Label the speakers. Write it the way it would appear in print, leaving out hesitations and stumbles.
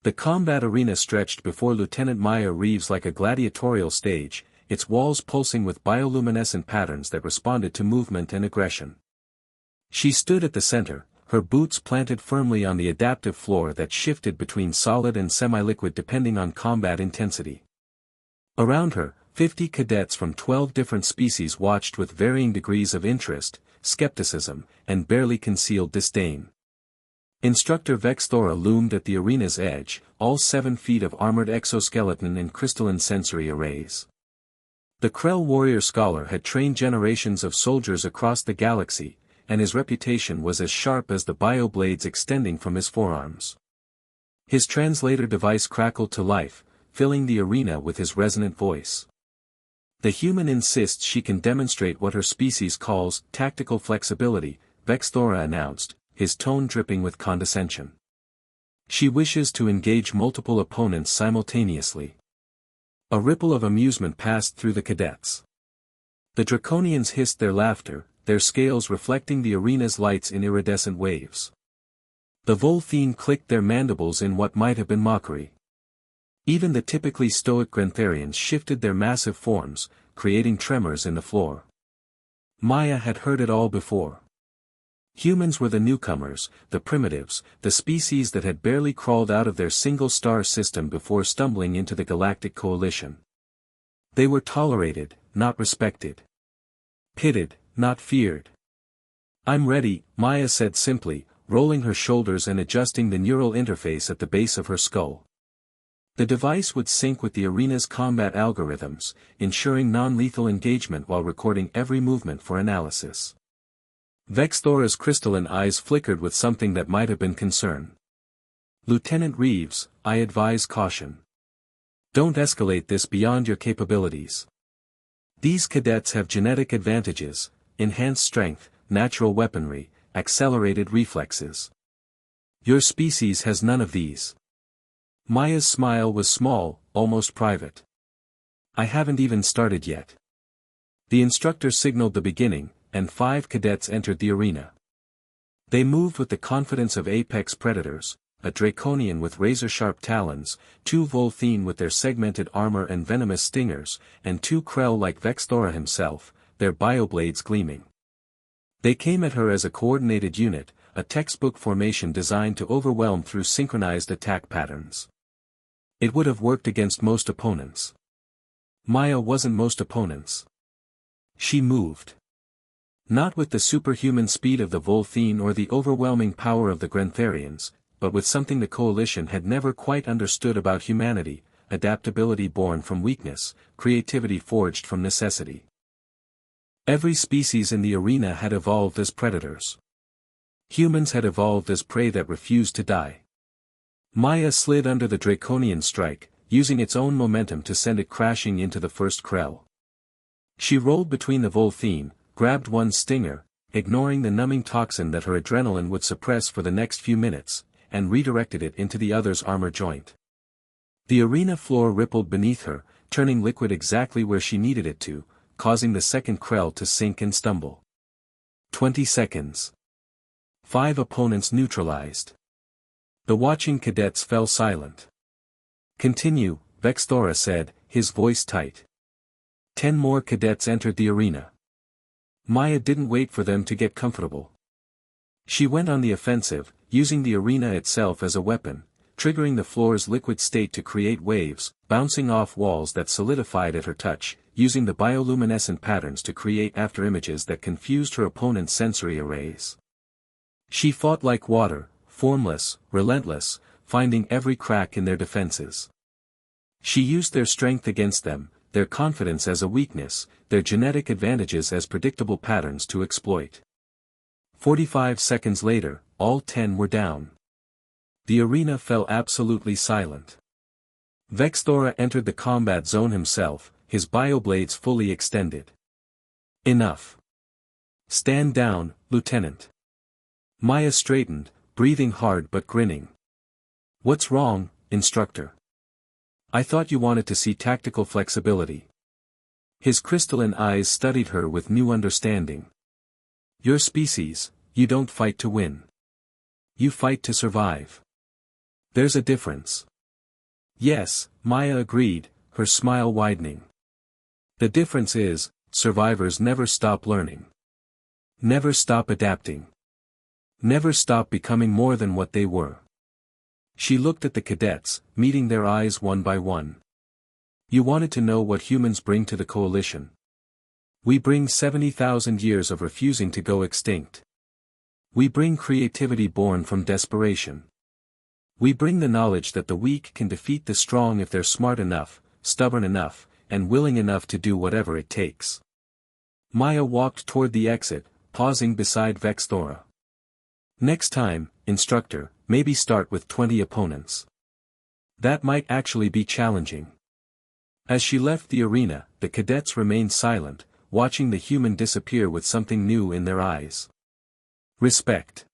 Speaker 1: The combat arena stretched before Lieutenant Maya Reeves like a gladiatorial stage, its walls pulsing with bioluminescent patterns that responded to movement and aggression. She stood at the center, her boots planted firmly on the adaptive floor that shifted between solid and semi-liquid depending on combat intensity. Around her, 50 cadets from 12 different species watched with varying degrees of interest, skepticism, and barely concealed disdain. Instructor Vexthora loomed at the arena's edge, all 7 feet of armored exoskeleton and crystalline sensory arrays. The Krell warrior scholar had trained generations of soldiers across the galaxy, and his reputation was as sharp as the bioblades extending from his forearms. His translator device crackled to life, filling the arena with his resonant voice. The human insists she can demonstrate what her species calls tactical flexibility, Vexthora announced, his tone dripping with condescension. She wishes to engage multiple opponents simultaneously. A ripple of amusement passed through the cadets. The Draconians hissed their laughter, their scales reflecting the arena's lights in iridescent waves. The Volthene clicked their mandibles in what might have been mockery. Even the typically stoic Grantharians shifted their massive forms, creating tremors in the floor. Maya had heard it all before. Humans were the newcomers, the primitives, the species that had barely crawled out of their single-star system before stumbling into the Galactic Coalition. They were tolerated, not respected. Pitted, not feared. "I'm ready," Maya said simply, rolling her shoulders and adjusting the neural interface at the base of her skull. The device would sync with the arena's combat algorithms, ensuring non-lethal engagement while recording every movement for analysis. Vexthora's crystalline eyes flickered with something that might have been concern. "Lieutenant Reeves, I advise caution. Don't escalate this beyond your capabilities. These cadets have genetic advantages, enhanced strength, natural weaponry, accelerated reflexes. Your species has none of these." Maya's smile was small, almost private. "I haven't even started yet." The instructor signaled the beginning, and 5 cadets entered the arena. They moved with the confidence of apex predators, a Draconian with razor-sharp talons, 2 Volthene with their segmented armor and venomous stingers, and 2 Krell like Vexthora himself, their bioblades gleaming. They came at her as a coordinated unit, a textbook formation designed to overwhelm through synchronized attack patterns. It would have worked against most opponents. Maya wasn't most opponents. She moved. Not with the superhuman speed of the Volthene or the overwhelming power of the Grantharians, but with something the Coalition had never quite understood about humanity: adaptability born from weakness, creativity forged from necessity. Every species in the arena had evolved as predators. Humans had evolved as prey that refused to die. Maya slid under the Draconian strike, using its own momentum to send it crashing into the first Krell. She rolled between the Volthene, grabbed one stinger, ignoring the numbing toxin that her adrenaline would suppress for the next few minutes, and redirected it into the other's armor joint. The arena floor rippled beneath her, turning liquid exactly where she needed it to, causing the second Krell to sink and stumble. 20 seconds. 5 opponents neutralized. The watching cadets fell silent. "Continue," Vexthora said, his voice tight. 10 more cadets entered the arena. Maya didn't wait for them to get comfortable. She went on the offensive, using the arena itself as a weapon, triggering the floor's liquid state to create waves, bouncing off walls that solidified at her touch, using the bioluminescent patterns to create afterimages that confused her opponent's sensory arrays. She fought like water, formless, relentless, finding every crack in their defenses. She used their strength against them, their confidence as a weakness, their genetic advantages as predictable patterns to exploit. 45 seconds later, all 10 were down. The arena fell absolutely silent. Vexthora entered the combat zone himself, his bioblades fully extended. "Enough. Stand down, Lieutenant." Maya straightened, breathing hard but grinning. "What's wrong, Instructor? I thought you wanted to see tactical flexibility." His crystalline eyes studied her with new understanding. "Your species, you don't fight to win. You fight to survive. There's a difference." Yes, Maya agreed, her smile widening. The difference is, survivors never stop learning. Never stop adapting. Never stop becoming more than what they were. She looked at the cadets, meeting their eyes one by one. You wanted to know what humans bring to the coalition. We bring 70,000 years of refusing to go extinct. We bring creativity born from desperation. We bring the knowledge that the weak can defeat the strong if they're smart enough, stubborn enough, and willing enough to do whatever it takes. Maya walked toward the exit, pausing beside Vexthora. Next time, Instructor, maybe start with 20 opponents. That might actually be challenging. As she left the arena, the cadets remained silent, watching the human disappear with something new in their eyes. Respect.